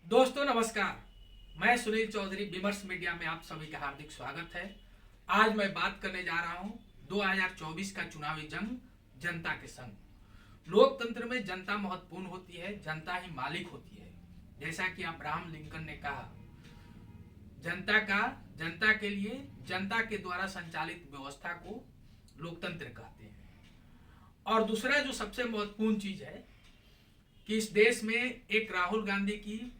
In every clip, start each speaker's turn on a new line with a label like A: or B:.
A: दोस्तों नमस्कार। मैं सुनील चौधरी विमर्श मीडिया में आप सभी का हार्दिक स्वागत है। आज मैं बात करने जा रहा हूं 2024 का चुनावी जंग जनता के संग। लोकतंत्र में जनता महत्वपूर्ण होती है, जनता ही मालिक होती है। जैसा कि अब्राहम लिंकन ने कहा, जनता के लिए जनता के द्वारा संचालित व्यवस्था को लोकतंत्र कहते हैं। और दूसरा जो सबसे महत्वपूर्ण चीज है कि इस देश में एक राहुल गांधी की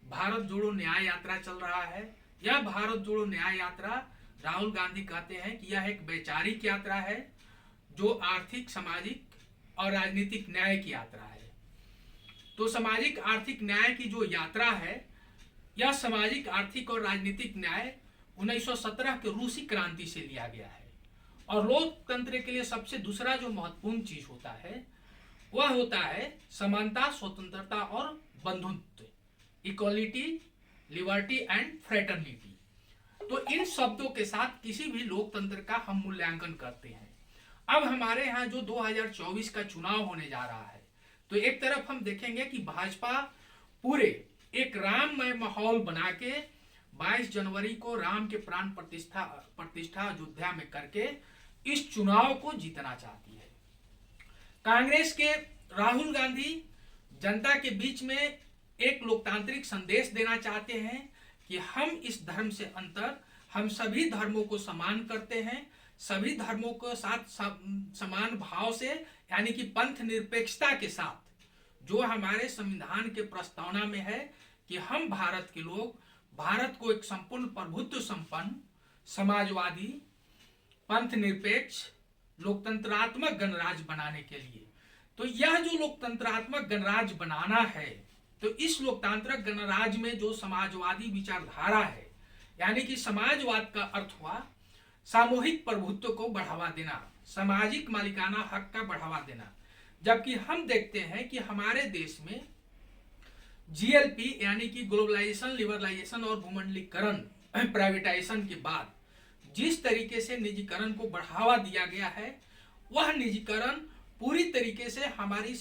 A: भारत जोड़ो न्याय यात्रा चल रहा है। यह भारत जोड़ो न्याय यात्रा, राहुल गांधी कहते हैं कि यह एक वैचारिक यात्रा है जो आर्थिक, सामाजिक और राजनीतिक न्याय की यात्रा है। तो सामाजिक आर्थिक न्याय की जो यात्रा है, यह सामाजिक, आर्थिक और राजनीतिक न्याय 1917 के रूसी क्रांति से लिया गया है। और लोकतंत्र के लिए सबसे दूसरा जो महत्वपूर्ण चीज होता है वह होता है समानता, स्वतंत्रता और बंधुत्व, इक्वालिटी, लिबर्टी एंड फ्रेटर्निटी। तो इन शब्दों के साथ किसी भी लोकतंत्र का हम मूल्यांकन करते हैं। अब हमारे यहाँ जो 2024 का चुनाव होने जा रहा है, तो एक तरफ हम देखेंगे कि भाजपा पूरे एक राममय माहौल बना के 22 जनवरी को राम के प्राण प्रतिष्ठा अयोध्या में करके इस चुनाव को जीतना चाहती है। कांग्रेस के राहुल गांधी जनता के बीच में एक लोकतांत्रिक संदेश देना चाहते हैं कि हम इस धर्म से अंतर, हम सभी धर्मों को समान करते हैं, सभी धर्मों को साथ समान भाव से, यानी कि पंथ निरपेक्षता के साथ जो हमारे संविधान के प्रस्तावना में है कि हम भारत के लोग भारत को एक संपूर्ण प्रभुत्व संपन्न, समाजवादी, पंथ निरपेक्ष, लोकतंत्रात्मक गणराज्य बनाने के लिए। तो यह जो लोकतंत्रात्मक गणराज्य बनाना है, तो इस लोकतांत्रिक गणराज्य में जो समाजवादी विचारधारा है, यानी कि समाजवाद का अर्थ हुआ सामूहिक प्रभुत्व को बढ़ावा देना, सामाजिक मालिकाना हक का बढ़ावा देना। जबकि हम देखते हैं कि हमारे देश में जीएलपी यानी कि ग्लोबलाइजेशन, लिबरलाइजेशन और भूमंडलीकरण, प्राइवेटाइजेशन के बाद जिस तरीके से निजीकरण को बढ़ावा दिया गया है, वह निजीकरण पूरी तरीके से हमारी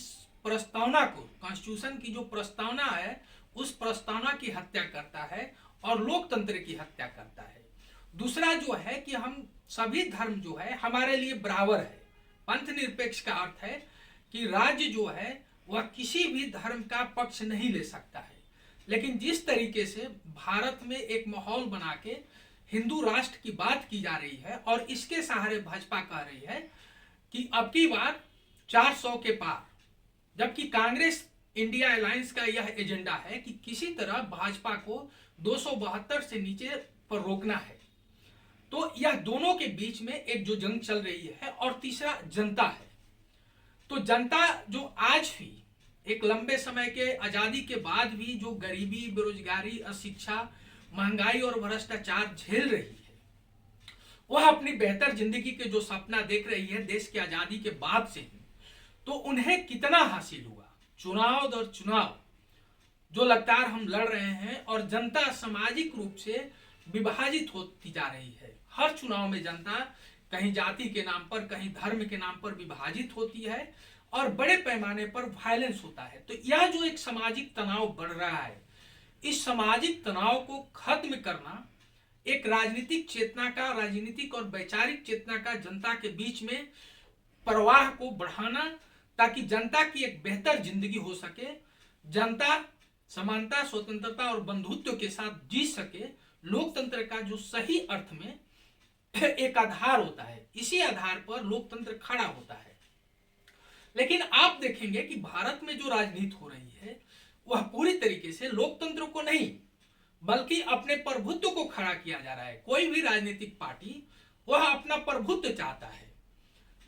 A: प्रस्तावना को, कॉन्स्टिट्यूशन की जो प्रस्तावना है, उस प्रस्तावना की हत्या करता है और लोकतंत्र की हत्या करता है। दूसरा जो है कि हम सभी धर्म जो है हमारे लिए बराबर है। पंथ निरपेक्ष का अर्थ है कि राज्य जो है वह किसी भी धर्म का पक्ष नहीं ले सकता है। लेकिन जिस तरीके से भारत में एक माहौल बना के हिंदू राष्ट्र की बात की जा रही है और इसके सहारे भाजपा कह रही है कि अब की बार 400 के पार, जबकि कांग्रेस इंडिया अलायंस का यह एजेंडा है कि किसी तरह भाजपा को 272 से नीचे पर रोकना है। तो यह दोनों के बीच में एक जो जंग चल रही है। और तीसरा जनता है। तो जनता जो आज भी एक लंबे समय के आजादी के बाद भी जो गरीबी, बेरोजगारी, अशिक्षा, महंगाई और भ्रष्टाचार झेल रही है, वह अपनी बेहतर जिंदगी के जो सपना देख रही है देश की आजादी के बाद से ही, तो उन्हें कितना हासिल हुआ। चुनाव दर चुनाव जो लगातार हम लड़ रहे हैं और जनता सामाजिक रूप से विभाजित होती जा रही है। हर चुनाव में जनता कहीं जाति के नाम पर, कहीं धर्म के नाम पर विभाजित होती है और बड़े पैमाने पर वायलेंस होता है। तो यह जो एक सामाजिक तनाव बढ़ रहा है, इस सामाजिक तनाव को खत्म करना, एक राजनीतिक चेतना का, राजनीतिक और वैचारिक चेतना का जनता के बीच में प्रवाह को बढ़ाना, ताकि जनता की एक बेहतर जिंदगी हो सके, जनता समानता, स्वतंत्रता और बंधुत्व के साथ जी सके। लोकतंत्र का जो सही अर्थ में एक आधार होता है, इसी आधार पर लोकतंत्र खड़ा होता है। लेकिन आप देखेंगे कि भारत में जो राजनीति हो रही है वह पूरी तरीके से लोकतंत्र को नहीं बल्कि अपने प्रभुत्व को खड़ा किया जा रहा है। कोई भी राजनीतिक पार्टी वह अपना प्रभुत्व चाहता है।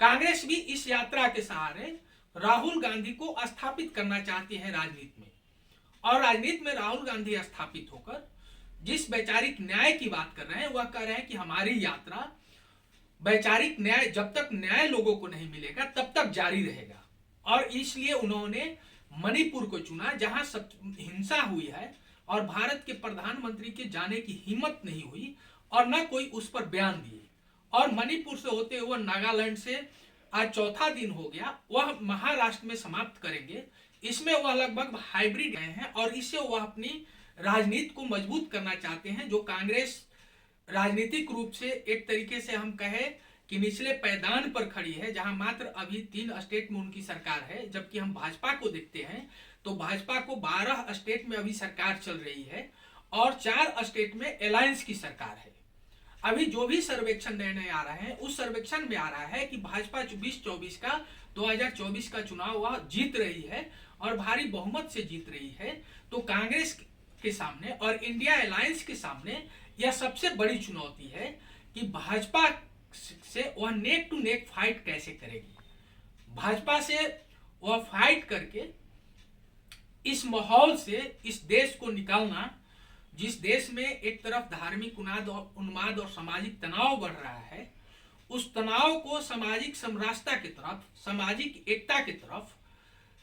A: कांग्रेस भी इस यात्रा के सहारे राहुल गांधी को स्थापित करना चाहती है राजनीति में। और राजनीति में राहुल गांधी स्थापित होकर जिस वैचारिक न्याय की बात कर रहे हैं, वह कह रहे हैं कि हमारी यात्रा वैचारिक न्याय, जब तक न्याय लोगों को नहीं मिलेगा तब तक जारी रहेगा। और इसलिए उन्होंने मणिपुर को चुना, जहां हिंसा हुई है और भारत के प्रधानमंत्री के जाने की हिम्मत नहीं हुई और न कोई उस पर बयान दिए। और मणिपुर से होते हुए नागालैंड से आज चौथा दिन हो गया, वह महाराष्ट्र में समाप्त करेंगे। इसमें वह लगभग हाइब्रिड गए हैं और इससे वह अपनी राजनीति को मजबूत करना चाहते हैं, जो कांग्रेस राजनीतिक रूप से एक तरीके से हम कहें कि निचले पैदान पर खड़ी है, जहां मात्र अभी 3 स्टेट में उनकी सरकार है, जबकि हम भाजपा को देखते हैं तो भाजपा को 12 स्टेट में अभी सरकार चल रही है और 4 स्टेट में अलायंस की सरकार है। अभी जो भी सर्वेक्षण नए आ रहे हैं, उस सर्वेक्षण में आ रहा है कि भाजपा 2024 का चुनाव वह जीत रही है और भारी बहुमत से जीत रही है। तो कांग्रेस के सामने और इंडिया अलायंस के सामने यह सबसे बड़ी चुनौती है कि भाजपा से वह नेक टू नेक फाइट कैसे करेगी। भाजपा से वह फाइट करके इस माहौल से इस देश को निकालना, जिस देश में एक तरफ धार्मिक उन्माद और सामाजिक तनाव बढ़ रहा है, उस तनाव को सामाजिक समरसता की तरफ, सामाजिक एकता की तरफ,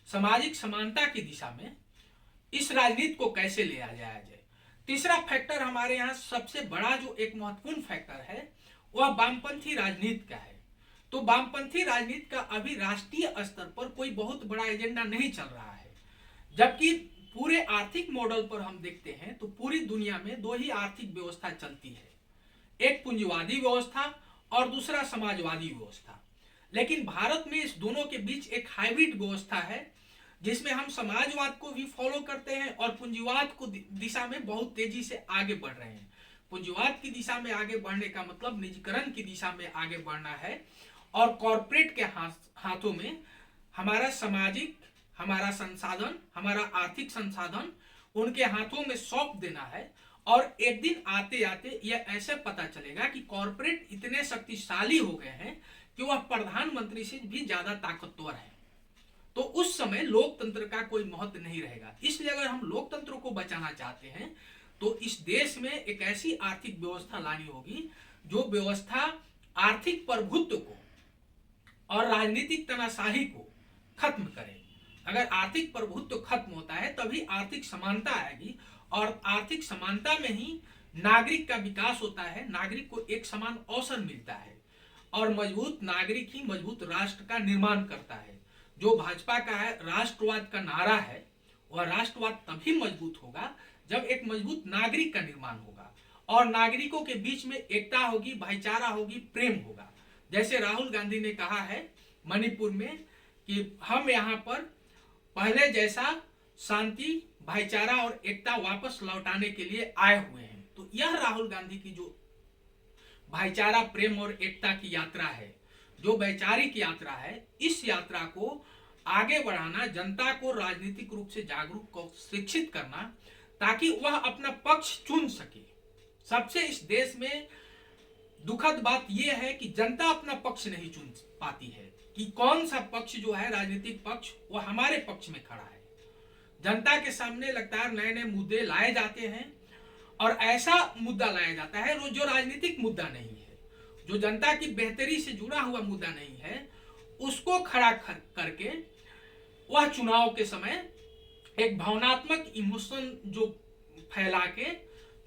A: सामाजिक समानता की दिशा में इस राजनीति को कैसे ले आ जाया जाए। तीसरा फैक्टर हमारे यहाँ सबसे बड़ा जो एक महत्वपूर्ण फैक्टर है वह वामपंथी राजनीति का है। तो वामपंथी राजनीति का अभी राष्ट्रीय स्तर पर कोई बहुत बड़ा एजेंडा नहीं चल रहा है, जबकि पूरे आर्थिक मॉडल पर हम देखते हैं तो पूरी दुनिया में 2 ही आर्थिक व्यवस्था चलती है, एक पूंजीवादी व्यवस्था और दूसरा समाजवादी व्यवस्था। लेकिन भारत में इस दोनों के बीच एक हाइब्रिड व्यवस्था है, जिसमें हम समाजवाद को भी फॉलो करते हैं और पूंजीवाद को दिशा में बहुत तेजी से आगे बढ़ रहे हैं। पूंजीवाद की दिशा में आगे बढ़ने का मतलब निजीकरण की दिशा में आगे बढ़ना है और कॉरपोरेट के हाथों में हमारा सामाजिक, हमारा संसाधन, हमारा आर्थिक संसाधन उनके हाथों में सौंप देना है। और एक दिन आते आते यह ऐसे पता चलेगा कि कॉरपोरेट इतने शक्तिशाली हो गए हैं कि वह प्रधानमंत्री से भी ज्यादा ताकतवर है। तो उस समय लोकतंत्र का कोई महत्व नहीं रहेगा। इसलिए अगर हम लोकतंत्र को बचाना चाहते हैं तो इस देश में एक ऐसी आर्थिक व्यवस्था लानी होगी जो व्यवस्था आर्थिक प्रभुत्व को और राजनीतिक तानाशाही को खत्म करे। अगर आर्थिक प्रभुत्व खत्म होता है तभी आर्थिक समानता आएगी और आर्थिक समानता में ही नागरिक का विकास होता है, नागरिक को एक समान अवसर मिलता है और मजबूत नागरिक ही मजबूत राष्ट्र का निर्माण करता है। जो भाजपा का है राष्ट्रवाद का नारा है, वह राष्ट्रवाद तभी मजबूत होगा जब एक मजबूत नागरिक का निर्माण होगा और नागरिकों के बीच में एकता होगी, भाईचारा होगी, प्रेम होगा। जैसे राहुल गांधी ने कहा है मणिपुर में कि हम यहाँ पर पहले जैसा शांति, भाईचारा और एकता वापस लौटाने के लिए आए हुए हैं। तो यह राहुल गांधी की जो भाईचारा, प्रेम और एकता की यात्रा है, जो वैचारिक यात्रा है, इस यात्रा को आगे बढ़ाना, जनता को राजनीतिक रूप से जागरूक को शिक्षित करना ताकि वह अपना पक्ष चुन सके। सबसे इस देश में दुखद बात यह है कि जनता अपना पक्ष नहीं चुन पाती है कि कौन सा पक्ष जो है राजनीतिक पक्ष वह हमारे पक्ष में खड़ा है। जनता के सामने लगातार नए नए मुद्दे लाए जाते हैं और ऐसा मुद्दा लाया जाता है जो राजनीतिक मुद्दा नहीं है, जो जनता की बेहतरी से जुड़ा हुआ मुद्दा नहीं है, उसको खड़ा करके वह चुनाव के समय एक भावनात्मक इमोशन जो फैला के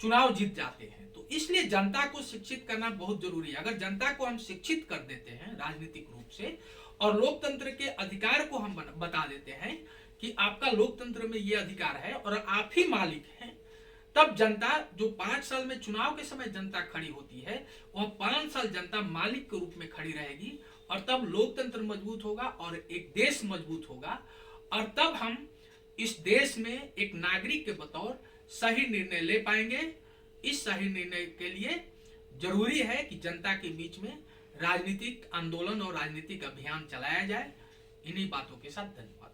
A: चुनाव जीत जाते हैं। तो इसलिए जनता को शिक्षित करना बहुत जरूरी है। अगर जनता को हम शिक्षित कर देते हैं राजनीतिक रूप से और लोकतंत्र के अधिकार को हम बता देते हैं कि आपका लोकतंत्र में ये अधिकार है और आप ही मालिक हैं, तब जनता जो 5 साल में चुनाव के समय जनता खड़ी होती है, वह 5 साल जनता मालिक के रूप में खड़ी रहेगी और तब लोकतंत्र मजबूत होगा और एक देश मजबूत होगा और तब हम इस देश में एक नागरिक के बतौर सही निर्णय ले पाएंगे। इस सही निर्णय के लिए जरूरी है कि जनता के बीच में राजनीतिक आंदोलन और राजनीतिक अभियान चलाया जाए। इन्हीं बातों के साथ धन्यवाद।